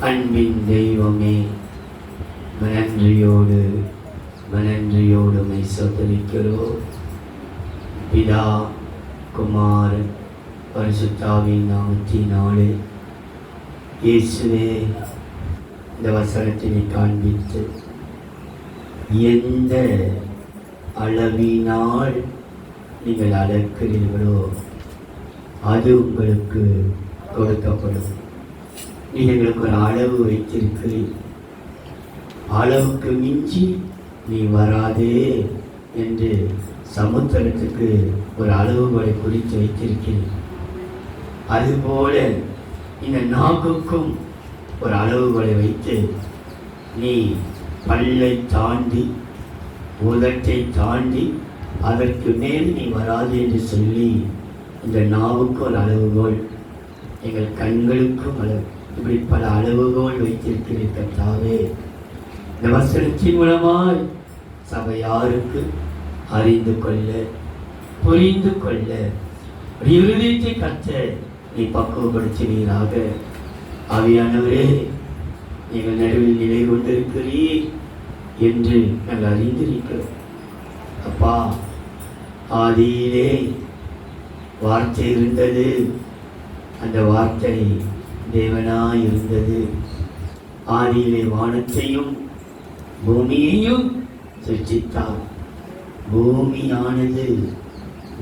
அன்பின் தெய்வமே, மனன்றியோடு சோதரிக்கிறோம். பிதா, குமாரன், பரிசுத்தாவின் நாமத்தினாலே இயேசுவே, இந்த வசனத்தினை காண்பித்து எந்த அளவினால் நீங்கள் அளக்கிறீர்களோ அது உங்களுக்கு கொடுக்கப்படும். நீங்கள் எங்களுக்கு ஒரு அளவு வைத்திருக்கிறீர்கள். அளவுக்கு மிஞ்சி நீ வராதே என்று சமுத்திரத்துக்கு ஒரு அளவுகளை குறித்து வைத்திருக்கிறீர்கள். அதுபோல இந்த நாக்குக்கும் ஒரு அளவுகளை வைத்து நீ பல்லை தாண்டி உதட்டை தாண்டி அதற்கு மேல் நீ வராது என்று சொல்லி இந்த நாவுக்கு ஒரு அளவுகோல், எங்கள் கண்களுக்கும் அளவு, இப்படி பல அளவுகோல் வைத்திருக்கிறீர்கள் கர்த்தாவே. இந்த வசனத்தின் மூலமாய் சபையாருக்கு அறிந்து கொள்ள, புரிந்து கொள்ள இருதயத்தை கற்ற நீ பக்குவப்படுத்தினீராக. ஆவியானவரே, நீங்கள் நடுவில் நிலை கொண்டிருக்கிறீர் என்று நாங்கள் அறிந்திருக்கிறோம். அப்பா, ஆதியிலே வார்த்தை இருந்தது, அந்த வார்த்தை தேவனாய் இருந்தது. ஆதியிலே வானத்தையும் பூமியையும் சிருஷ்டித்தார். பூமியானது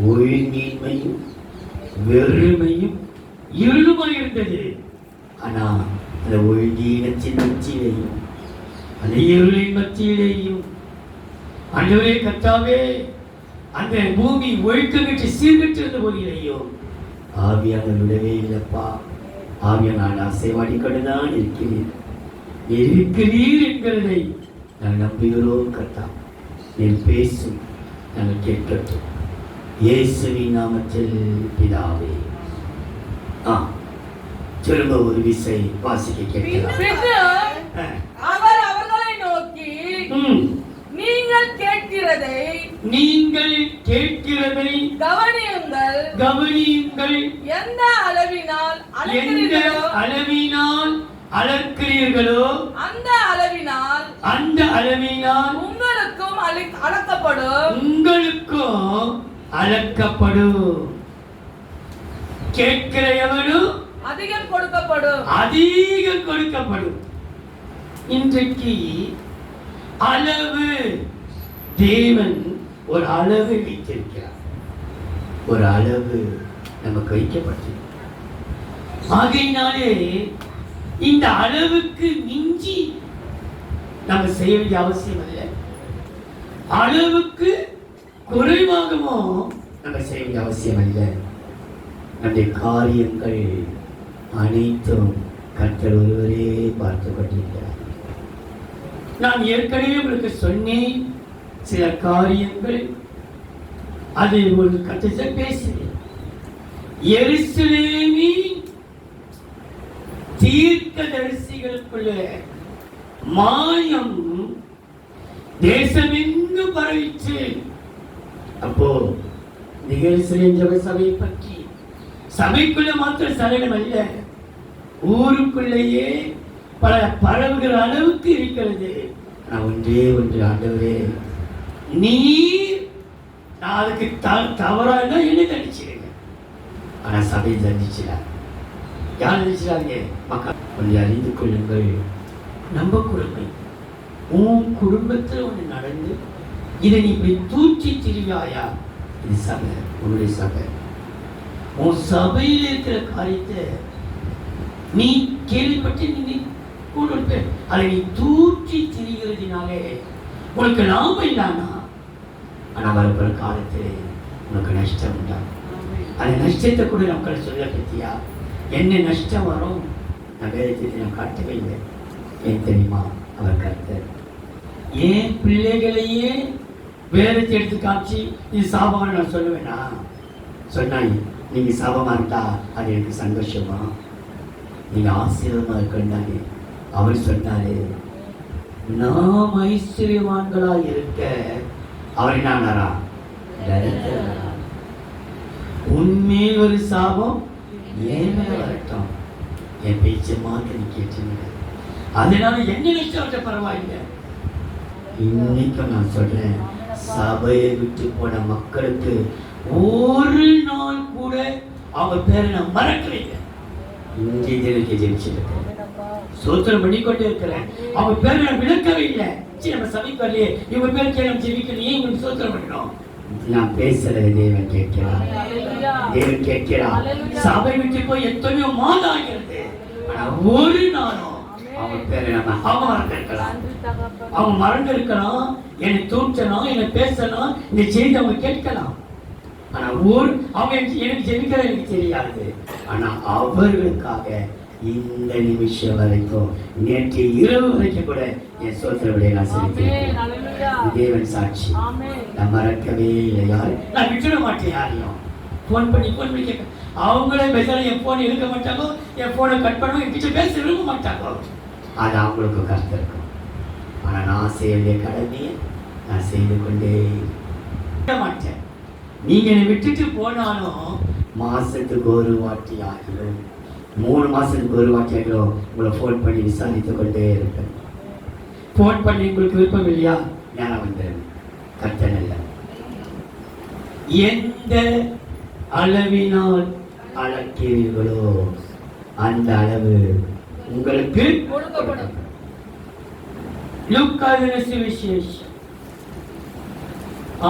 ஒழுங்கின்மையும் வெறுமையும் இருளுமாய் இருந்தது. ஆனால் அந்த ஒழுங்கீனத்தின் மத்தியிலேயும் அந்த இருளின் மத்தியிலேயும் ஆண்டவரே கர்த்தாவே, அந்த பூமி ஒழுக்கமிட்டு சீர்கட்டு இருந்த போதிலேயும் ஆவியானவர் விடவே இல்லப்பா. ஆவியானவர் அசைவாடி கொண்டுதான் இருக்கிறீர் என்கிறதை நாங்கள் நம்புகிறோம் கர்த்தா. நீர் பேசும், நாங்கள் கேட்கட்டும். இயேசுவின் நாமத்தில் பிதாவே. திரும்ப ஒரு விசை வாசிக்க கேட்கலாம். அவர் அவர்களை நோக்கி, நீங்கள் கேட்கிறதை கவனியுங்கள். எந்த அளவினால் அளக்கிறீர்களோ அந்த அளவினால் உங்களுக்கும் அளக்கப்படும். கேட்கிற எவனும் அதிகம் கொடுக்கப்படும். இன்றைக்கு அளவு, தேவன் ஒரு அளவு வைத்திருக்கிறார். ஒரு அளவு நமக்கு வைக்கப்பட்டது. ஆகையினாலே இந்த அளவுக்கு மிஞ்சி நம்ம செய்ய வேண்டிய அவசியம் இல்லை. அளவுக்கு குறைவாகவும் நம்ம செய்ய வேண்டிய அவசியம் இல்லை. நம்முடைய காரியங்கள் அனைத்தும் கர்த்தர் ஒருவரே பார்த்து கொண்டிருக்கிறார். நான் ஏற்கனவே உங்களுக்கு சொன்னேன் சில காரியங்கள், அது ஒரு கர்த்தர் பேசுகிறேன். எருசலேமின் தீர்க்கதரிசிகளுக்குள்ள மாயம் தேசமெங்கும் பரவிச்சு. அப்போ எருசலேம் ஜெப சபையை பற்றி சபைக்குள்ள மாத்திர சரணம் அல்ல, ஊருக்குள்ளேயே பல பரவுகிற அளவுக்கு இருக்கிறது. நான் ஒன்றே ஒன்று, ஆண்டவரே நீர், நான் அதுக்கு தவறாக என்ன தண்டிச்சிருங்க. ஆனா சபை தண்டிச்சிடார். யார் தண்டிச்சிடாங்க? மக்கள் கொஞ்சம் அறிந்து கொள்ளுங்கள். நம்ப கொடுமை உன் குடும்பத்தில் ஒன்று நடந்து இதை நீ இப்படி தூக்கி திரிவாயா? இது சபை, உன்னுடைய சபை. உன் சபையில் இருக்கிற காரியத்தை நீ கேள்விப்பட்டு நீ கூட அதை நீ தூக்கி திரிகிறதுனாலே உனக்கு லாபம் இல்லானா, ஆனால் வரப்போற காலத்தில் உனக்கு நஷ்டம் உண்டாகும். அந்த நஷ்டத்தை கூட மக்கள் சொல்ல பற்றியா? என்ன நஷ்டம் வரும்? நான் வேதத்தை நான் காட்டவே இல்லை. ஏன் தெரியுமா? அவர் கர்த்தர். ஏன் பிள்ளைகளையே வேதத்தை எடுத்து காட்சி இது சாபமாக நான் சொல்லுவேனா? சொன்னாய், நீங்க சாபமா இருந்தா அது எனக்கு சந்தோஷமா? நீங்க ஆசீர்வாதமா இருக்கண்டாங்க. அவர் சொன்னாரு, நாம் ஐஸ்வர்யவான்களா இருக்க அவர் என்ன உண்மையில் ஒரு சாபம் ஏன் மேல வரட்டும். என் பேச்சை மாற்றி நீ கேட்டுங்க. அதனால என்ன நினைச்சவற்ற பரவாயில்லை. இன்னைக்கும் நான் சொல்றேன், சபையை விட்டு போன மக்களுக்கு ஒரு நாள் கூட அவங்க பேரை நான் மறக்கலைங்க. இன்றைய தினத்தை ஜெயிச்சிருக்கேன். சோத்திரம் பண்ணிக்கொண்டே இருக்கிறேன். அவங்க பேரை நான் விளக்கவே இல்லை. சரி, நம்ம சபைக்கு வரலையே, இவங்க பேர் கேள்வி ஜெயிக்கலையே, இவங்களுக்கு சோத்திரம் பண்ணணும். நான் பேசுறதை தேவன் கேட்கிறார். தேவன் கேட்கிறார். சபை விட்டு போய் எத்தனையோ மாதம் ஆகிறது. ஆனா ஒரு நாளும் அவங்க பேரை நம்ம அவங்க மறந்திருக்கலாம். அவங்க மறந்திருக்கலாம், என்னை தூற்றலாம், என்னை பேசலாம், இந்த செய்தி அவங்க கேட்கலாம். ஆனா அவங்க எனக்கு ஜெபிக்கிற எனக்கு தெரியாது. ஆனா அவர்களுக்காக இந்த நிமிஷம் வரைக்கும், நேற்று இரவு வரைக்கும் கூட என் சோத்திரவழியை நான் செலுத்தியிருக்கேன். தேவன் சாட்சி. நான் மறக்கவே இல்லை. யாரு நான் விட்டுட மாட்டேன். யாரையும் ஃபோன் பண்ணி கேட்க, அவங்களே பேசாலும் என் ஃபோன் எடுக்க மாட்டாங்க, என் ஃபோனை கட் பண்ணுவோம், என்கிட்ட பேச விரும்ப மாட்டாங்க. அது அவங்களுக்கு கருத்து இருக்கும். ஆனா நான் செய்ய வேண்டிய கடமையை நான் செய்து கொண்டே மாட்டேன். நீங்க என்னை விட்டுட்டு போனாலும் மாசத்துக்கு ஒரு வாட்டி ஆகிடும், 3 மாசத்துக்கு ஒரு வாட்டி ஆகிடும் உங்களை ஃபோன் பண்ணி விசாரித்து கொண்டே இருப்பேன். ஃபோன் பண்ணி உங்களுக்கு விருப்பம் இல்லையா, நேரம் வந்துடும். கர்த்தன் இல்லை. எந்த அளவினால் அளக்கிறீர்களோ அந்த அளவு உங்களுக்கு கொடுக்கப்படும். லூக்கா எழுதின சுவிசேஷம்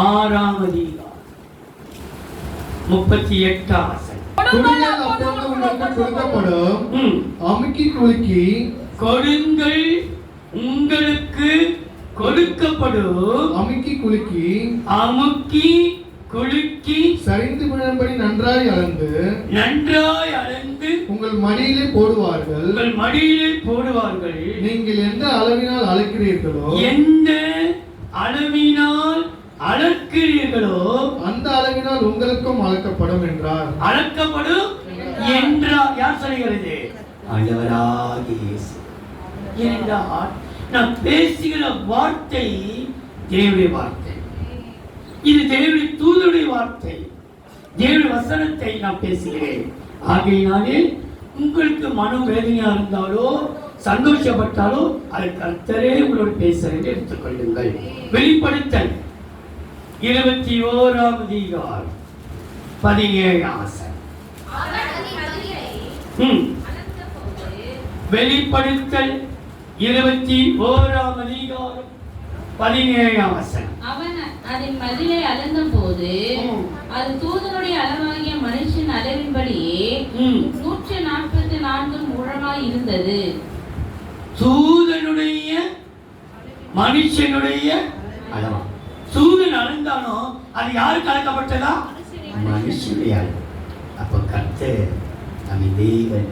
6ஆம் அதிகாரம் 38ஆம் வசனம். கொடுங்கள், அப்பொழுது உங்களுக்கு கொடுக்கப்படும். அமுக்கி குலுக்கி கொடுங்கள், உங்களுக்கு கொடுக்கப்படும். அமுக்கி குலுக்கி அமுக்கி குலுக்கி சரிந்து விழும்படி நன்றாய் அளந்து உங்கள் மடியிலே போடுவார்கள். உங்கள் மடியிலே போடுவார்கள். நீங்கள் எந்த அளவினால் அளக்கிறீர்களோ எந்த அளவினால் அளக்கிறீர்களோ அந்த அளவினால் உங்களுக்கும் அளக்கப்படும் என்றார். அளக்கப்படும் என்றார். யார் சொல்கிறது? ஆண்டவராகிய இயேசு. ஏனென்றால் நான் பேசுகிற வார்த்தை தேவனுடைய வார்த்தை. இது தேவனுடைய தூதருடைய வார்த்தை. தேவனுடைய வசனத்தை நான் பேசுகிறேன். ஆகையினாலே உங்களுக்கு மனம் வேதனையா இருந்தாலோ சந்தோஷப்பட்டாலோ அதை கர்த்தரே உங்களோடு பேசுகிறேன் எடுத்துக்கொள்ளுங்கள். வெளிப்படுத்தல் 21ஆம் அதிகாரம் 17ஆம் வசனம். வெளிப்படுத்தல் 21ஆம் அதிகாரம் 17ஆம் வசனம். அவன் அதன் மதிலை அளந்தபோது அது தூதனுடைய அளவாகிய மனுஷன் அளவின்படியே 144 முழமாய் இருந்தது. தூதனுடைய மனுஷனுடைய அளவா? தூதன் அளந்தானோ அது யாருக்கு அளக்கப்பட்டதா? மனுஷனுடைய அளவு. அப்போ கர்த்தர் நம்ம தேவன்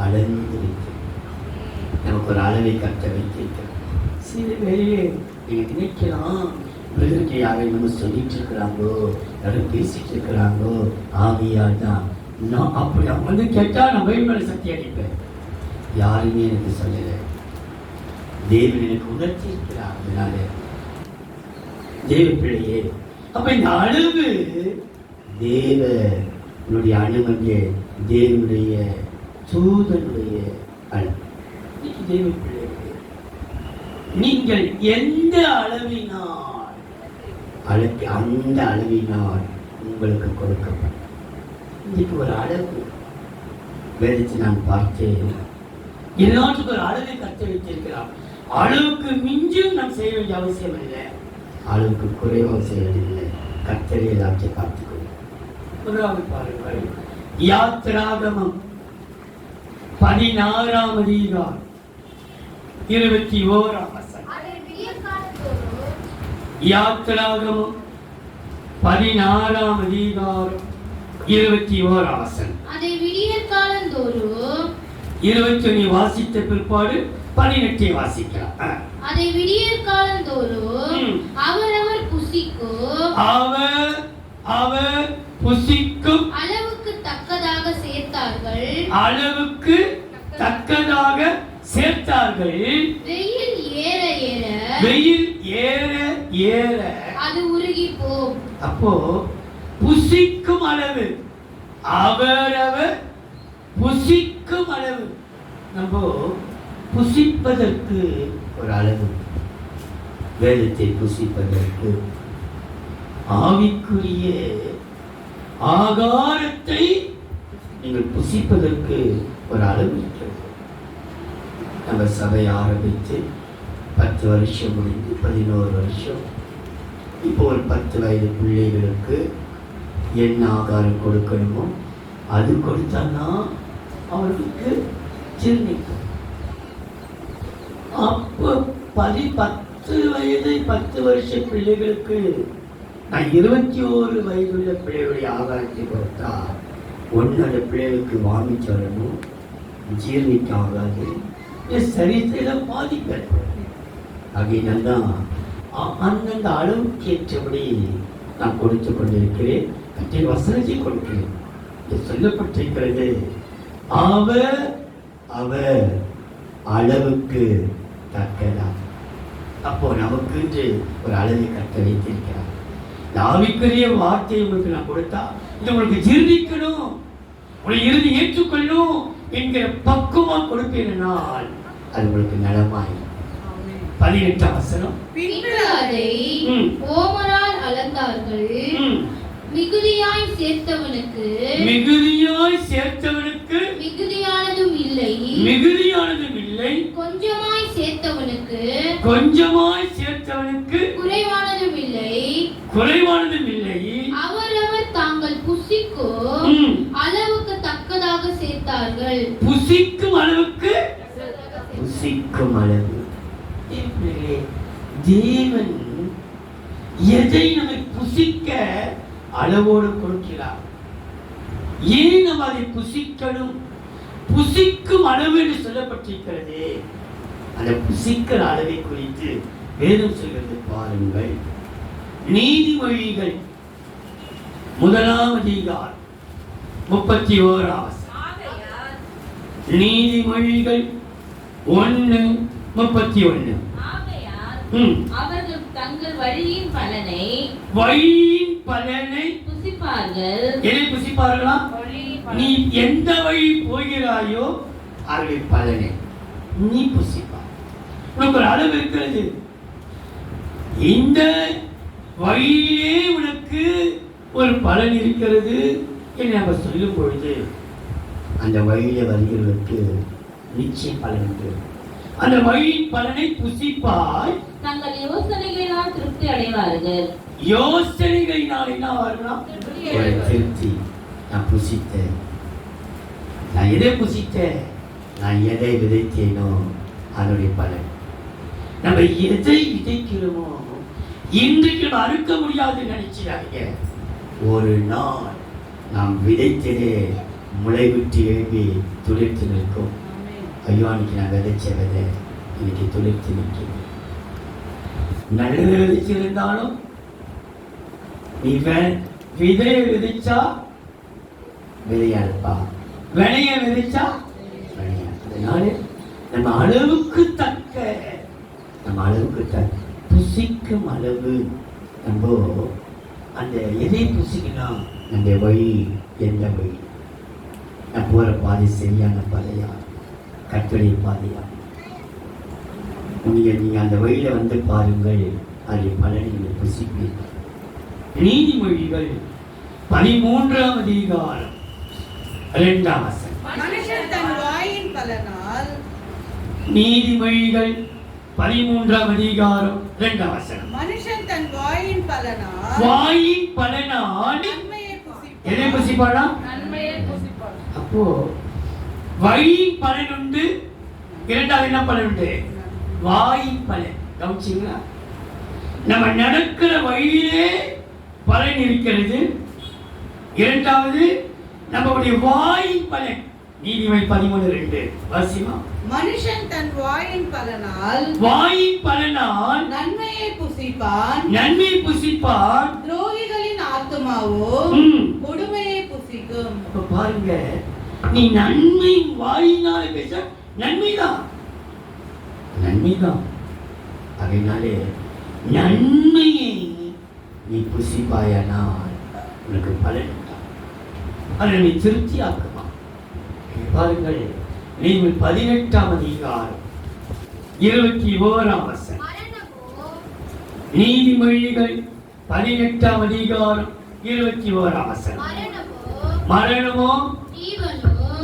அளந்து வைத்து நமக்கு ஒரு அளவை கர்த்தர் வைத்திருக்கிறார். சில பேரு நீங்க நினைக்கலாம், உலகத்துக்கு யாரை நம்ம சொல்லிட்டு இருக்கிறாங்களோ, யாரும் பேசிட்டு இருக்கிறாங்களோ, ஆவியால் தான். நான் அப்படி அவங்க வந்து கேட்டா நான் மேல சக்தி அடிப்பேன். யாருமே எனக்கு சொல்லலை. தேவன் எனக்கு உணர்த்தி இருக்கிறார். அதனால தேவ பிள்ளையே, அப்ப இந்த அளவு தேவனுடைய அனுமதிய தேவனுடைய தூதனுடைய அளவு. தேவ பிள்ளையே, நீங்கள் எந்த அளவினால் அந்த அளவினால் உங்களுக்கு கொடுக்கப்படும். இன்னைக்கு ஒரு அளவு வேதத்தை நான் பார்த்தேன். எல்லாத்துக்கும் ஒரு அளவை கற்று வைத்திருக்கிறார். அளவுக்கு மிஞ்சும் நாம் செய்ய வேண்டிய அவசியம் இல்லை, அளவுக்கு குறைவாக செய்வதில்லை. கர்த்தரை எல்லாத்தையும் பார்த்துக்கொள்ளும். முதலாவது பாருங்கள், யாத்திராகமம் 16ஆம் அதிகாரம் 21ஆம் வசனம். யாத்திராகமம் 16ஆம் அதிகாரம் 21ஆம் வசனம். அதை விடியற் காலந்தோறும் 21 வாசித்த பிற்பாடு 18 வாசிக்கலாம். அதை விடியற் காலந்தோறும் அவரவர் புசிக்கும் அவர் புசிக்கும் அளவுக்கு தக்கதாக சேர்த்தார்கள். அளவுக்கு தக்கதாக சேர்த்தார்கள். வெயில் ஏற ஏற அது உருகி போம். அப்போ புசிக்கும் அளவு, அவரவர் புசிக்கும் அளவு. நம்ம புசிப்பதற்கு ஒரு அளவு, வேதத்தை புசிப்பதற்கு ஆவிக்குரிய ஆகாரத்தை நீங்கள் புசிப்பதற்கு ஒரு அளவு இருக்கிறது. நம்ம சபை ஆரம்பித்து 10 வருஷம் முடிந்து 11 வருஷம். இப்போ ஒரு 10 வயது பிள்ளைகளுக்கு என்ன ஆகாரம் கொடுக்கணுமோ அது கொடுத்தான்னா அவர்களுக்கு ஜீர்ணிக்கும். அப்போ 10 வயது 10 வருஷ பிள்ளைகளுக்கு நான் 21 வயதுள்ள பிள்ளைகளுடைய ஆகாரத்தை கொடுத்தா ஒன்று அந்த பிள்ளைகளுக்கு வாங்கி சொல்லணும், ஜீர்ணிக்க ஆகாது, சரீரத்தில் பாதிப்பேன். அப்படின்னால்தான் அந்தந்த அளவுக்கு ஏற்றபடி நான் கொடுத்து கொண்டிருக்கிறேன். கட்டிய வசனத்தை கொடுக்கிறேன். சொல்லப்பட்டிருக்கிறது, அவர் அளவுக்கு தக்கதா. அப்போ நமக்கு ஒரு அளவை கட்ட வைத்திருக்கிறார். ஆவிக்குரிய வார்த்தை உங்களுக்கு நான் கொடுத்தா இது உங்களுக்கு ஜீர்ணிக்கணும், உங்களை இறுதி ஏற்றுக்கொள்ளும் என்கிற பக்குவமா கொடுப்பேனால் அது உங்களுக்கு நலமாய். 18ஆம் வசனம். பின்பு அதை ஓமரால் அளந்தார்கள். மிகுதியாய் சேர்த்தவனுக்கு மிகுதியானதும் இல்லை, கொஞ்சமாய் சேர்த்தவனுக்கு குறைவானதும் இல்லை. அவரவர் தாங்கள் புசிக்கும் அளவுக்கு தக்கதாக சேர்த்தார்கள். புசிக்கும் அளவு தேவன் எதை நம்மை புசிக்க அளவோடு கொடுக்கிறார். ஏன் நம்ம அதை புசிக்கணும்? புசிக்கும் அளவு என்று சொல்லப்பட்டிருக்கிறது. அந்த புசிக்கிற அளவை குறித்து வேதம் சொல்கிறது பாருங்கள். நீதிமொழிகள் 1ஆம் அதிகாரம் 31ஆம் வசனம். நீதிமொழிகள் 1:31. அவர்கள் தங்கள் வழியின் பலனை புசிப்பார்கள். எதை புசிப்பார்களா? நீ எந்த வழி போகிறாயோ அதை பலனை நீ புசிப்பார். உனக்கு ஒரு அளவு இருக்கிறது. இந்த வழியிலே உனக்கு ஒரு பலன் இருக்கிறது என்று நம்ம சொல்லும் பொழுது அந்த வழியில வருகிறவர்களுக்கு நிச்சயம் பலன் இருக்கிறது. அந்த வழியின் பலனை புசிப்பாய். தங்கள் யோசனைகளினால் திருப்தி அடைவார்கள். யோசனைகளினால் என்ன ஆவார்களா? ஒரு திருப்தி. நான் புசித்தேன், நான் எதை புசித்தேன், நான் எதை விதைத்தேனோ அதனுடைய பலன். நம்ம எதை விதைக்கிறோமோ இன்றைக்கு நம்ம அறுக்க முடியாது நினைச்சாங்க. ஒரு நாள் நாம் விதைத்ததே முளை விட்டு எழுப்பி துளிர்த்து நிற்கும். ஐயோ, அன்னைக்கு நான் விதைச்ச விதை இன்னைக்கு துளிர்த்து நிற்கும். நல்லது விதைச்சிருந்தாலும் நீ விதையை விதைச்சா விதையா இருப்பா, வினைய விதைச்சா வினையா. அதனால நம்ம அளவுக்கு தக்க புசிக்கும் அளவு நம்ம அந்த எதை புசிக்கணும். நம்ம வழி எந்த வழி? நான் போற பாதை சரியான பாதையா, கட்டுரை பாதையா? நீங்க அந்த வழியில வந்து பாருங்கள், அதை பலனை நீங்கள் புசிப்பீர்கள். நீதிமொழிகள் 13ஆம் அதிகாரம் 2ஆம் வசனம். மனுஷன் தன் வாயின் பலனால். நீதிமொழிகள் 13ஆம் அதிகாரம் 2ஆம் வசனம். மனுஷன் தன் வாயின் பலனால் நன்மையை புசிப்பான். எதை புசிப்பானா? நன்மையை புசிப்பான். அப்போ வழியின் பலன் உண்டு. இரண்டாவது என்ன பலன் உண்டு? வாயின் பலன். கவனிச்சீங்களா? நம்ம நடக்கிற வழியிலே பலன் இருக்கிறது. இரண்டாவது நம்முடைய வாயின் பலன். நீதிமொழி 13:2 வாசிமா. மனுஷன் தன் வாயின் பலனால் நன்மையை புசிப்பான். துரோகிகளின் ஆத்துமாவோ கொடுமையை புசிக்கும். அப்ப பாருங்க, நீ நன்மை வாயினால பேச நன்மைதான். அதனாலே நன்மையை நீ புசிப்பாயானால் உனக்கு பலன் உண்டாகும். அதை நீ திருப்தி ஆக்குமா? பாருங்கள், நீங்கள் 18ஆம் அதிகாரம் 21ஆம் வசனம். மரணமோ நீதிமொழிகள் 18ஆம் அதிகாரம் 21ஆம் வசனம். மரணமோ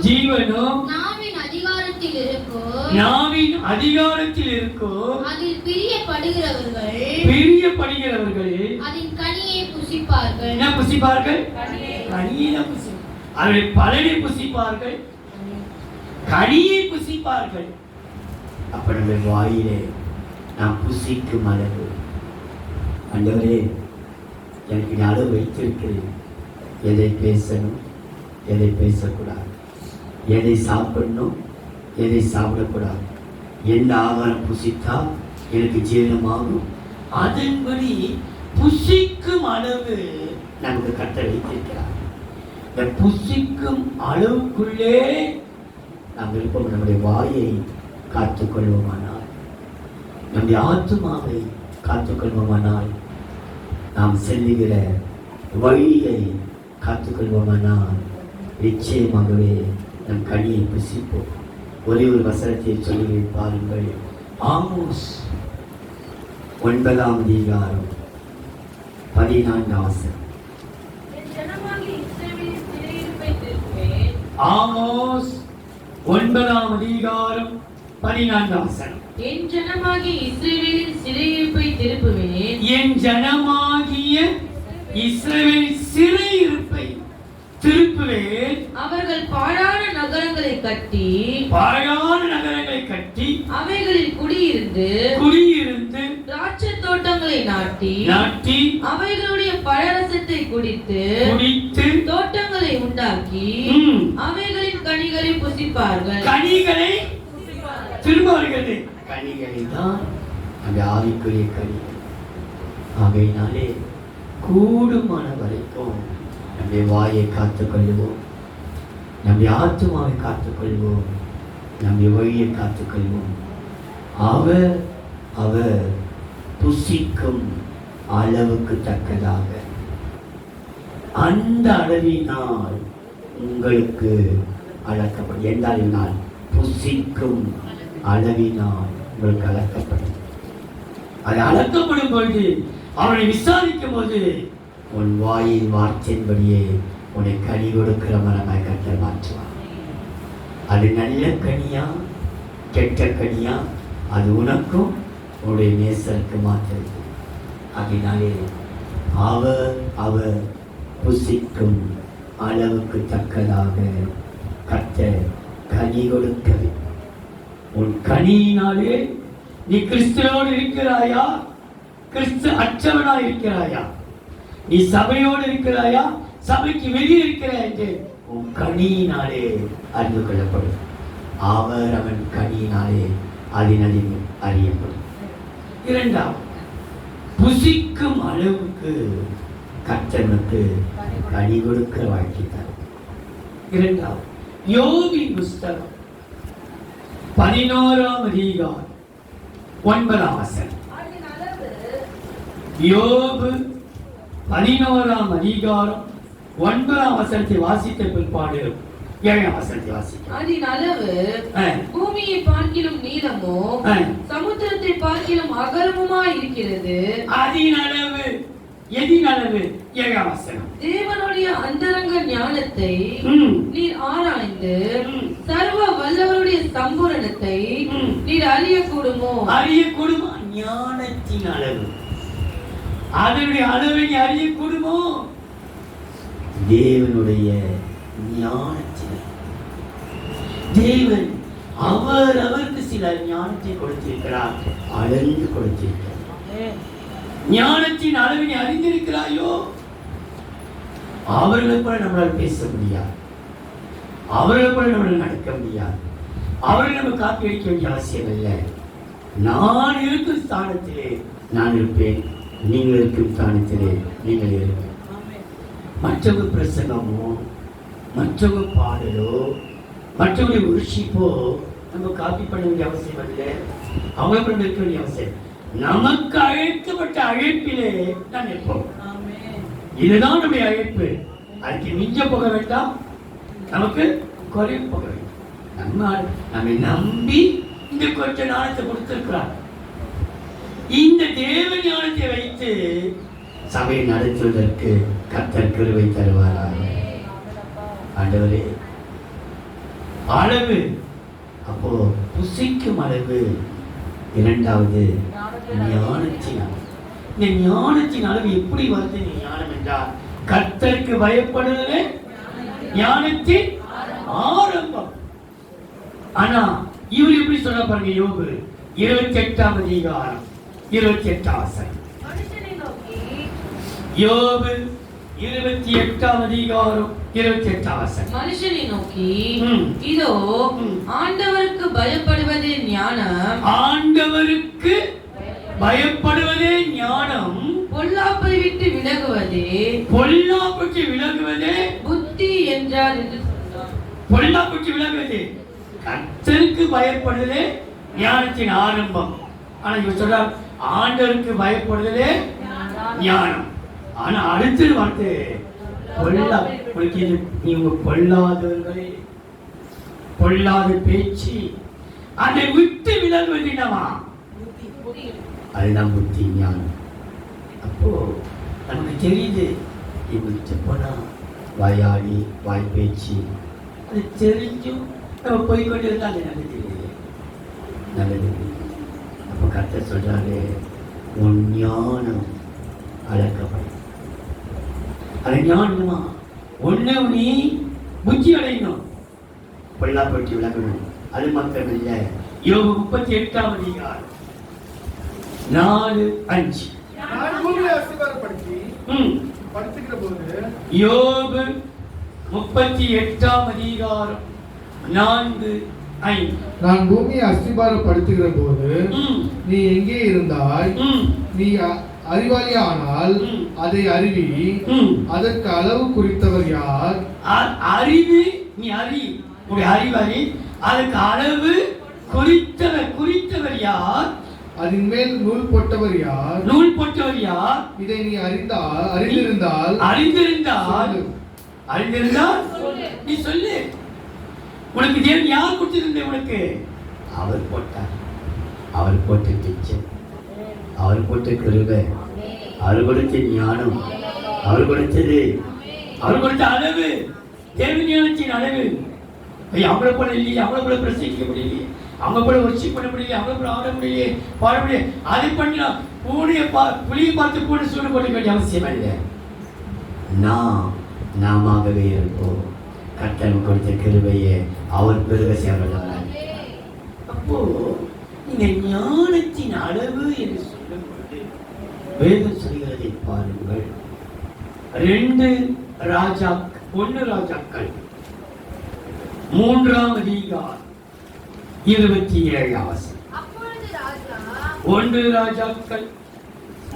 ஜீவனோ நாவின் அதிகாரத்தில் இருக்கும். நாவின் அதிகாரத்தில் இருக்கும். அதில் பிரியப்படுகிறவர்கள் அதன் கனியை புசிப்பார்கள். என்ன புசிப்பார்கள்? கனியை புசி. அவர்கள் பலனை புசிப்பார்கள், கனியை புசிப்பார்கள். அப்ப நம்ம வாயிலே நாம் புசிக்கும் அளவு, ஆண்டவரே எனக்கு நீ அளவு வைத்திருக்கிறேன். எதை பேசணும், எதை பேசக்கூடாது, எதை சாப்பிடணும், எதை சாப்பிடக்கூடாது, எந்த ஆகாரம் புசித்தால் எனக்கு ஜீரணமாகும், அதன்படி புசிக்கும் அளவு நமக்கு கட்ட வைத்திருக்கிறார். இந்த புசிக்கும் அளவுக்குள்ளே நாம் இருப்போம். நம்முடைய வாயை காத்துக்கொள்வோமானால், நம்முடைய ஆத்துமாவை காத்துக்கொள்வோமானால், நாம் செல்லுகிற வழியை காத்துக்கொள்வோமானால், நிச்சயமாகவே நம் கனியை புசிப்போம். ஒரே ஒரு வசனத்தை சொல்லி பாருங்கள். ஆமோஸ் 9ஆம் அதிகாரம் 14ஆம் வசனம். ஆமோஸ் 9ஆம் அதிகாரம் 14ஆம் வசனம். என் ஜனமாகிய இஸ்ரவேலின் சிறையிருப்பை திருப்புவேன். என் ஜனமாகிய இஸ்ரவேலின் சிறையிருப்பை திருப்புவேன். அவர்கள் பாழான நகரங்களை கட்டி அவைகளில் குடியிருந்து திராட்சை தோட்டங்களை நாட்டி அவைகளுடைய பழரசத்தை குடித்து தோட்டங்களை உண்டாக்கி அவைகளின் கனிகளை புசிப்பார்கள். கனிகளை திரும்புவார்கள். கனிகளை தான் அந்த ஆவிக்குரிய கனிகள். ஆகையினாலே கூடுமான வரைக்கும் நம்முடைய வாயை காத்துக்கொள்வோம், நம்முடைய ஆத்துமாவை காத்துக்கொள்வோம், நம்முடைய வழியை காத்துக்கொள்வோம். அவர் புசிக்கும் அளவுக்கு தக்கதாக அந்த அளவினால் உங்களுக்கு அளக்கப்படும். எந்த அளவினால்? புசிக்கும் அளவினால் உங்களுக்கு அளக்கப்படும். அது அளக்கப்படும் பொழுது, அவனை விசாரிக்கும் போது, உன் வாயின் வார்த்தையின்படியே உன்னை கனி கொடுக்கிற மரமாய் கர்த்தர் மாற்றுவார். அது நல்ல கனியா கெட்ட கனியா, அது உனக்கும் உன்னுடைய நேசருக்கு மாற்றுறது. அதனாலே அவர் புசிக்கும் அளவுக்கு தக்கதாக கர்த்தர் கனி கொடுக்க. உன் கனியினாலே நீ கிறிஸ்துவோடு இருக்கிறாயா, கிறிஸ்து அற்றவனாய் இருக்கிறாயா, நீ சபையோடு இருக்கிறாயா, சபைக்கு வெளியே இருக்கிறாய் என்று உன் கனியினாலே அறிந்து கொள்ளப்படும். அவன் கனியினாலே அதனதில் அறியப்படும். இரண்டாவது, புசிக்கும் அளவுக்கு கர்த்தனுக்கு கனி கொடுக்க வாழ்க்கைத்தார். இரண்டாவது, யோபின் புஸ்தகம் 11ஆம் அதிகாரம் 9ஆம் வசனம். யோபு 11ஆம் அதிகாரம் 9ஆம் வசனத்தை வாசித்த பிற்பாடு 7ஆம் வசனத்தை வாசிக்க. அதன் அளவு பூமியை பார்க்கிலும் நீளமோ சமுத்திரத்தை பார்க்கிலும் அகலமுமாய் இருக்கிறது. அதன் அளவு எதின் அளவு? 7ஆம் வசனம். தேவனுடைய அந்தரங்க ஞானத்தை நீர் ஆராய்ந்து சர்வ வல்லவருடைய சம்பூரணத்தை நீர் அறியக்கூடுமோ? அறியக்கூடுமா? ஞானத்தின் அளவு, அதனுடைய அளவை நீ அறியக்கூடுமோ? தேவனுடைய ஞானத்தின், தேவன் அவருக்கு சில ஞானத்தை கொடுத்திருக்கிறார், அளந்து கொடுத்திருக்கிறார். ஞானத்தின் அளவினை அறிந்திருக்கிறாயோ? அவர்களை போல நம்மளால் பேச முடியாது, அவர்களை போல நம்மளால் நடக்க முடியாது, அவர்களை நம்ம காப்பி அடிக்க வேண்டிய அவசியம் இல்லை. நான் இருக்கும் ஸ்தானத்திலே நான் இருப்பேன், நீங்கள் இருக்கும் ஸ்தானத்திலே நீங்கள் இருப்பேன். மற்றவங்க பிரசங்கமோ, மற்றவங்க பாடலோ, மற்றவங்களை உருஷிப்போ நம்ம காப்பி பண்ண வேண்டிய அவசியம் இல்லை, அவங்களை இருக்க வேண்டிய அவசியம். நமக்கு அழைக்கப்பட்ட அழைப்பிலே நான் இருப்போம். இதுதான் நம்முடைய அழைப்பு. அதுக்கு மிஞ்ச போக வேண்டாம், நமக்கு குறைய போக வேண்டாம். நம்மை நம்பி இந்த கொஞ்ச ஞானத்தை கொடுத்திருக்கிறார். இந்த தேவ ஞானத்தை வைத்து சபையை நடத்துவதற்கு கர்த்தர் கிருபை தருவாராக. ஆண்டவரே, அளவு அப்போ புசிக்கும் அளவு, இரண்டாவது ஞானத்தின் அளவு. இந்த ஞானத்தின் அளவு எப்படி வருது? ஞானம் என்றால் கர்த்தருக்கு பயப்படுவதே ஞானத்தின் ஆரம்பம். ஆனா இவர் எப்படி சொல்ல பாருங்க, யோபு 28ஆம் அதிகாரம் 28ஆம் வசனம். மனுஷனை நோக்கி யோபு 28ஆம் அதிகாரம் 28ஆம் வசனம். மனுஷனை நோக்கி ம். இதோ ம். ஆண்டவருக்கு பயப்படுவதே ஞானம், ஆண்டவருக்கு பயப்படுவதே ஞானம், பொல்லாப்பை விட்டு விலகுவதே பொல்லாப்புக்கு விலகுவதே புத்தி என்றார் என்று சொன்னார். பொல்லாப்புக்கு விலகுவதே கர்த்தருக்கு பயப்படுவதே ஞானத்தின் ஆரம்பம். ஆனா இவர் சொல்றார் ஆண்டவருக்கு பயப்படுவதே ஞானம். ஆனா அடுத்த வார்த்தை நீங்க பொல்லாதவர்களே, பொல்லாத பேச்சு, அதை விட்டு விலகுவது என்னவா? அதுதான் புத்தி, ஞானம். அப்போ நமக்கு தெரியுது இவங்கிட்ட போனா வாயாடி வாய் பேச்சு அது தெரிஞ்சும் நம்ம போய்கொண்டு இருந்தால் அது நமக்கு தெரியுது. நல்லது. அப்போ கர்த்தர் சொல்றாரு, உன் ஞானம் அளக்கப்படும். அது ஞானமா ஒண்ணு நீ புத்தி அடையணும், பொல்லாப்பட்டி விளக்கணும். அது மாத்திரமில்லை, யோபு 38ஆம் அதிகாரம் 4-5. நான் பூமியை அஸ்திபாரப்படுத்தி படுத்துக்கிற போது யோபு 38ஆம் அதிகாரம் 4-5. நான் பூமியை அஸ்திபாரப்படுத்துகிற போது நீ எங்கே இருந்தாய்? நீ அறிவாளியானால் அதை அறிவி. அதற்கு அளவு குறித்தவர் யார்? அறிவு, நீ அறி, உடைய அறிவாளி. அதுக்கு அளவு குறித்தவர் யார்? அதன் மேல் நூல் போட்டவர் யார்? நூல் போட்டவர் யார்? இதை நீ அறிந்திருந்தால் நீ சொல்லு. உனக்கு தேவன் யார் கொடுத்திருந்த? உனக்கு அவர் போட்டார். அவர் போட்ட டீச்சர், அவர் போட்ட கிருபை, அவர் கொடுத்த ஞானம், அவர் கொடுத்தது, அவர் கொடுத்த அளவு, தேவன் ஞானத்தின் அளவு. அவங்கள போல இல்லையே, அவங்கள போல பிரசங்கிக்க முடியலையே, அவங்க கூட ஒர்ஷிப் பண்ண முடியல, அவங்க கூட ஆட முடியலையே, பாட முடியல. அதை பண்ணலாம். புளியை பார்த்து பூனை சூடு போட வேண்டிய அவசியம் இல்லை. நாமவே இருப்போம். கர்த்தர் கொடுத்த கிருபையை அவர் பெருக செய்வதாக. அப்போ இந்த ஞானத்தின் அளவு என்று சொல்லும் பொழுது வேதம் சொல்கிறதை பாருங்கள். 1 ராஜாக்கள் 3ஆம் அதிகாரம் 27ஆம் வசனம். அப்பொழுது ராஜா 1 ராஜாக்கள்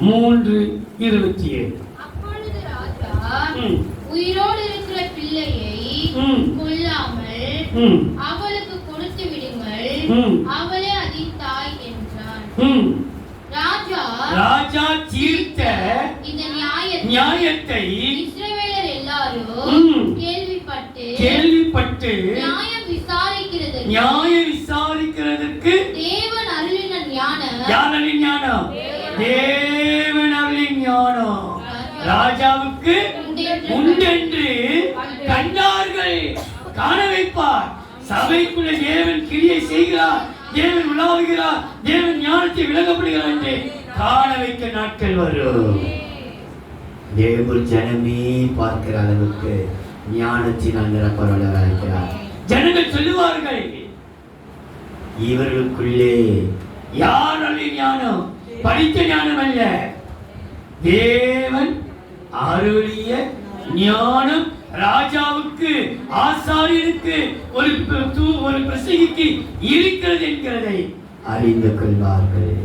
3:27. அப்பொழுது ராஜா உயிரோடு இருக்கிற பிள்ளையை கொல்லாமல் அவளுக்கு கொடுத்து விடுங்கள், அவளே அதின் தாய் என்றான். ராஜா தீர்த்த இந்த நியாயத்தை இஸ்ரவேலர் எல்லாரும் கேள்விப்பட்டு நியாயம் விசாரிக்கிறதுக்கு தேவன் அருளின ஞானம், யாரின் ஞானம்? தேவன் அருளின் ஞானம் ராஜாவுக்கு உண்டென்று கண்டார்கள். காண வைப்பார். சபைக்குள்ள தேவன் கிரியை செய்கிறார், தேவன் உலாவுகிறார், தேவன் ஞானத்தை விளக்கப்படுகிறார் என்று காண வைக்க நாட்கள் வரும். தேவன் ஜனமே பார்க்கிற அளவுக்கு ஞானத்தினால் நிரப்பவர்களாக இருக்கிறார். ஜனங்கள் சொல்லுவார்கள், இவர்களுக்குள்ளே யார் அருளின் ஞானம்? படித்த ஞானம் அல்ல, தேவன் அருளிய ஞானம் ராஜாவுக்கு, ஆசாரியனுக்கு, ஒரு பிரசங்கிக்கு இருக்கிறது என்கிறதை அறிந்து கொள்வார்கள்.